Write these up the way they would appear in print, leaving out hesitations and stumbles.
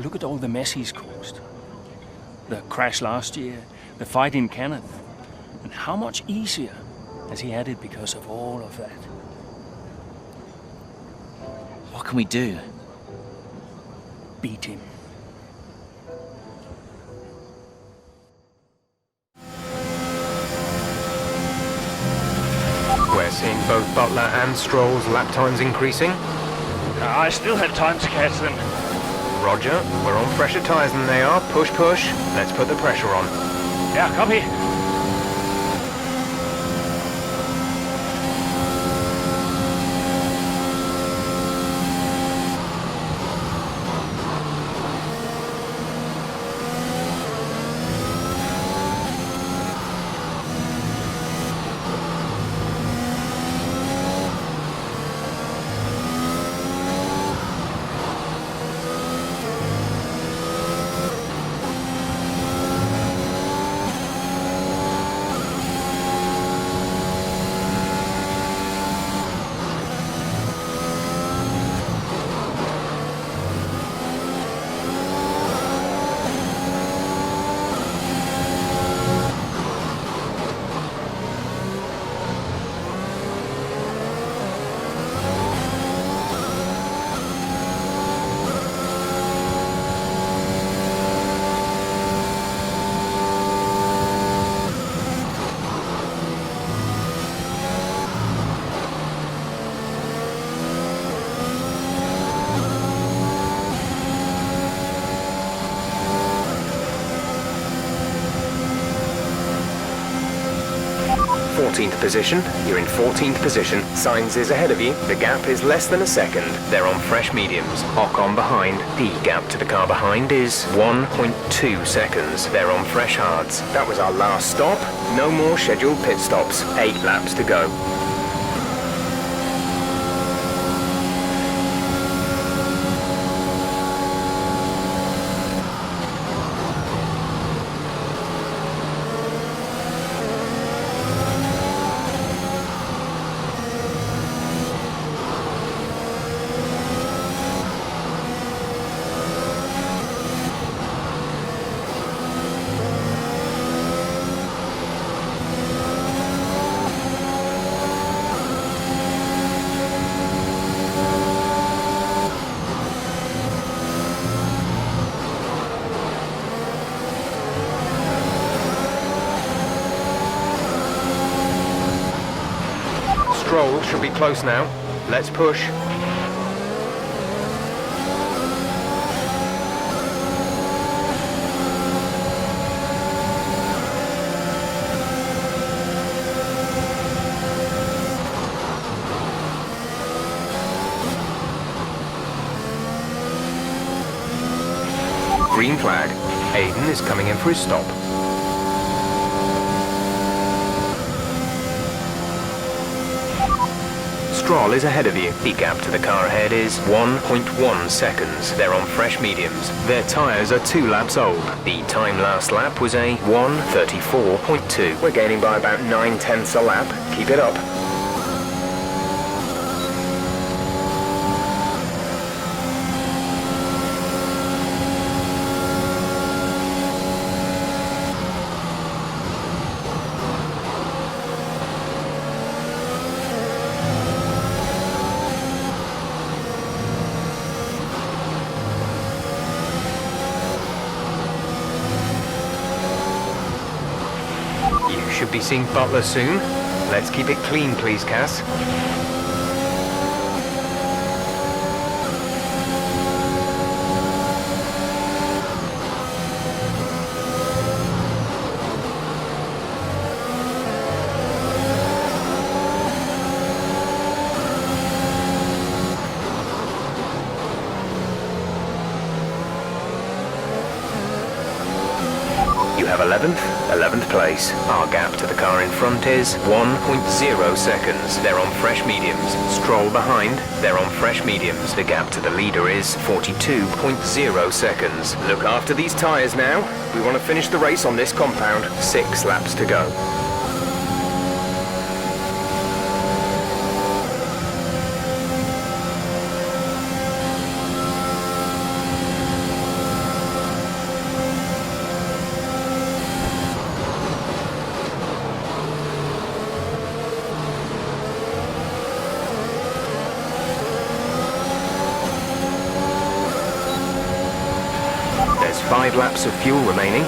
Look at all the mess he's caused. The crash last year, the fight in Kenneth, and how much easier has he had it because of all of that? What can we do? Beat him. We're seeing both Butler and Stroll's lap times increasing. I still have time to catch them. Roger, we're on fresher tyres than they are. Push, push. Let's put the pressure on. Yeah, copy. Position. You're in 14th position. Sainz is ahead of you. The gap is less than a second. They're on fresh mediums. Ocon behind. The gap to the car behind is 1.2 seconds. They're on fresh hards. That was our last stop. No more scheduled pit stops. 8 laps to go. Stroll should be close now. Let's push. Green flag. Aiden is coming in for his stop. Stroll is ahead of you. The gap to the car ahead is 1.1 seconds. They're on fresh mediums. Their tyres are 2 laps old. The time last lap was a 1:34.2. We're gaining by about 9/10 a lap. Keep it up. Should be seeing Butler soon. Let's keep it clean, please, Cass. You have 11th place. Our gap to the car in front is 1.0 seconds. They're on fresh mediums. Stroll behind. They're on fresh mediums. The gap to the leader is 42.0 seconds. Look after these tyres now. We want to finish the race on this compound. 6 laps to go. 5 laps of fuel remaining.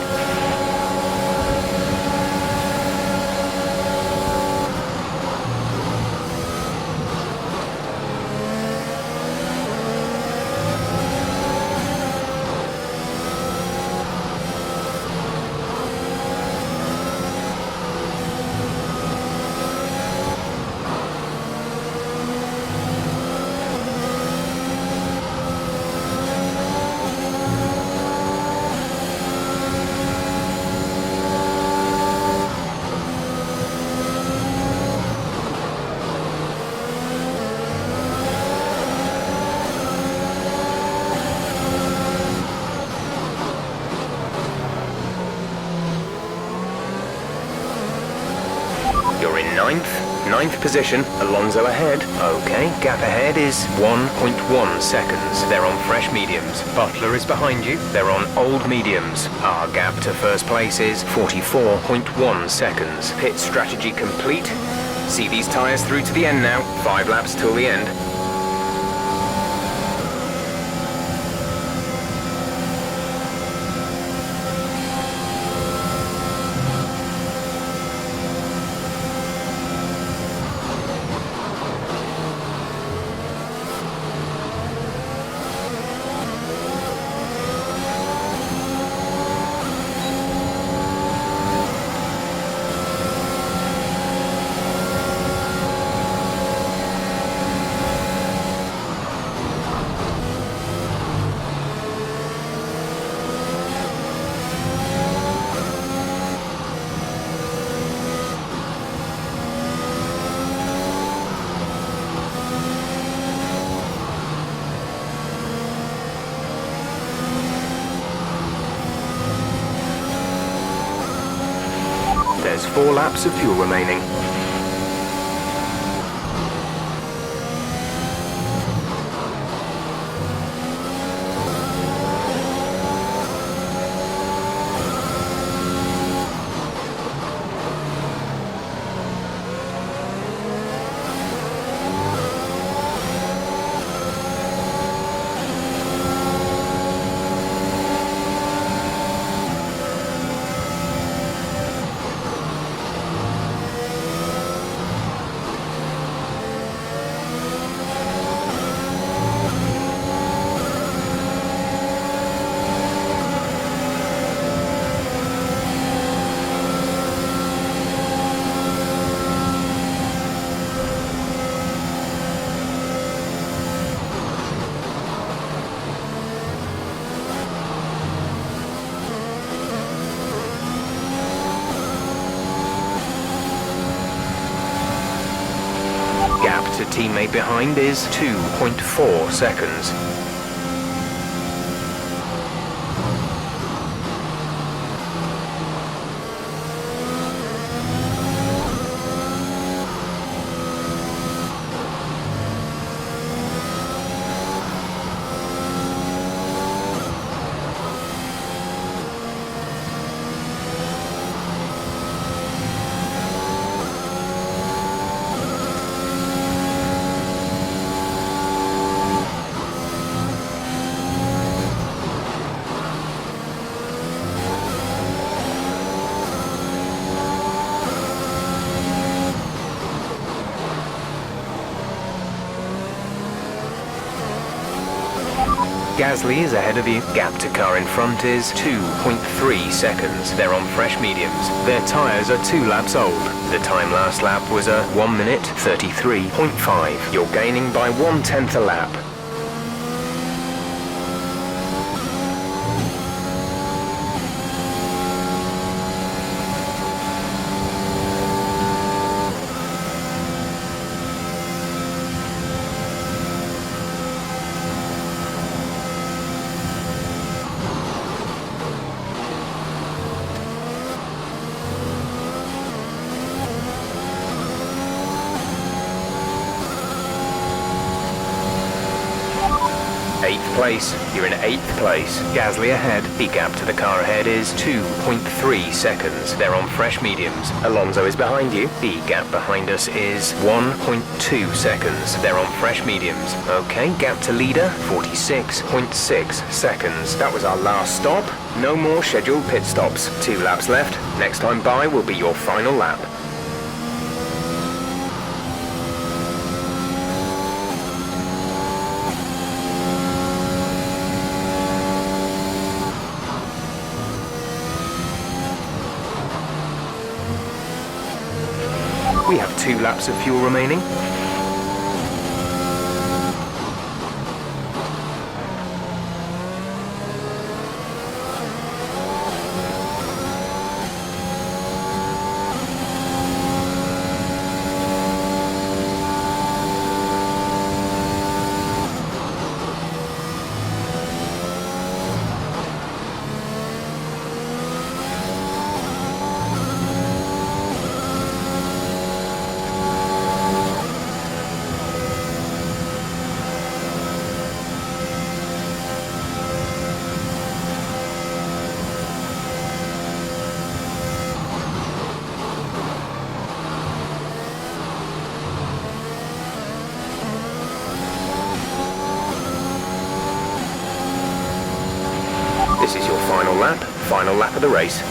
You're in ninth position, Alonso ahead. Okay, gap ahead is 1.1 seconds. They're on fresh mediums. Butler is behind you. They're on old mediums. Our gap to first place is 44.1 seconds. Pit strategy complete. See these tyres through to the end now. 5 laps till the end. There's 4 laps of fuel remaining. Gap to teammate behind is 2.4 seconds. Gasly is ahead of you. Gap to car in front is 2.3 seconds. They're on fresh mediums. Their tyres are 2 laps old. The time last lap was a 1 minute 33.5. You're gaining by 1/10 a lap. place. You're in 8th place. Gasly ahead. The gap to the car ahead is 2.3 seconds. They're on fresh mediums. Alonso is behind you. The gap behind us is 1.2 seconds. They're on fresh mediums. Okay, gap to leader, 46.6 seconds. That was our last stop. No more scheduled pit stops. 2 laps left. Next time by will be your final lap. We have 2 laps of fuel remaining. This is your final lap of the race.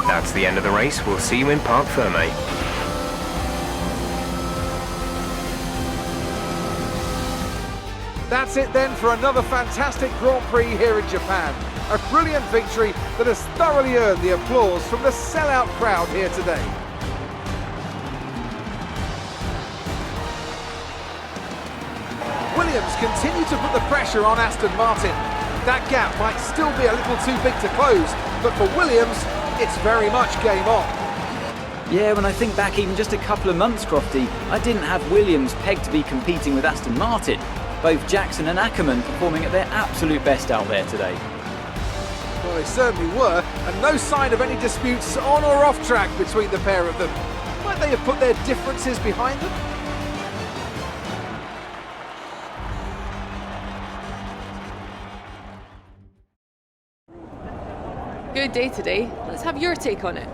That's the end of the race. We'll see you in Parc Fermé. That's it then for another fantastic Grand Prix here in Japan. A brilliant victory that has thoroughly earned the applause from the sellout crowd here today. Williams continue to put the pressure on Aston Martin. That gap might still be a little too big to close, but for Williams, it's very much game on. Yeah, when I think back even just a couple of months, Crofty, I didn't have Williams pegged to be competing with Aston Martin. Both Jackson and Akkerman performing at their absolute best out there today. Well, they certainly were, and no sign of any disputes on or off track between the pair of them. Might they have put their differences behind them? Good day today. Let's have your take on it.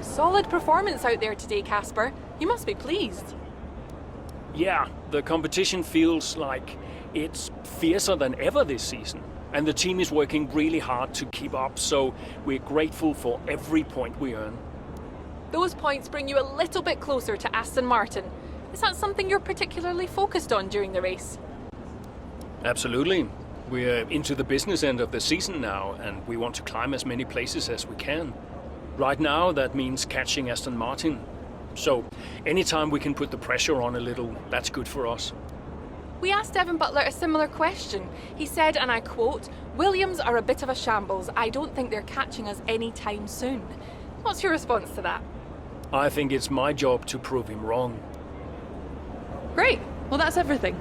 Solid performance out there today, Casper. You must be pleased. Yeah, the competition feels like it's fiercer than ever this season. And the team is working really hard to keep up, so we're grateful for every point we earn. Those points bring you a little bit closer to Aston Martin. Is that something you're particularly focused on during the race? Absolutely. We're into the business end of the season now, and we want to climb as many places as we can. Right now, that means catching Aston Martin. So, anytime we can put the pressure on a little, that's good for us. We asked Evan Butler a similar question. He said, and I quote, "Williams are a bit of a shambles. I don't think they're catching us anytime soon." What's your response to that? I think it's my job to prove him wrong. Great. Well, that's everything.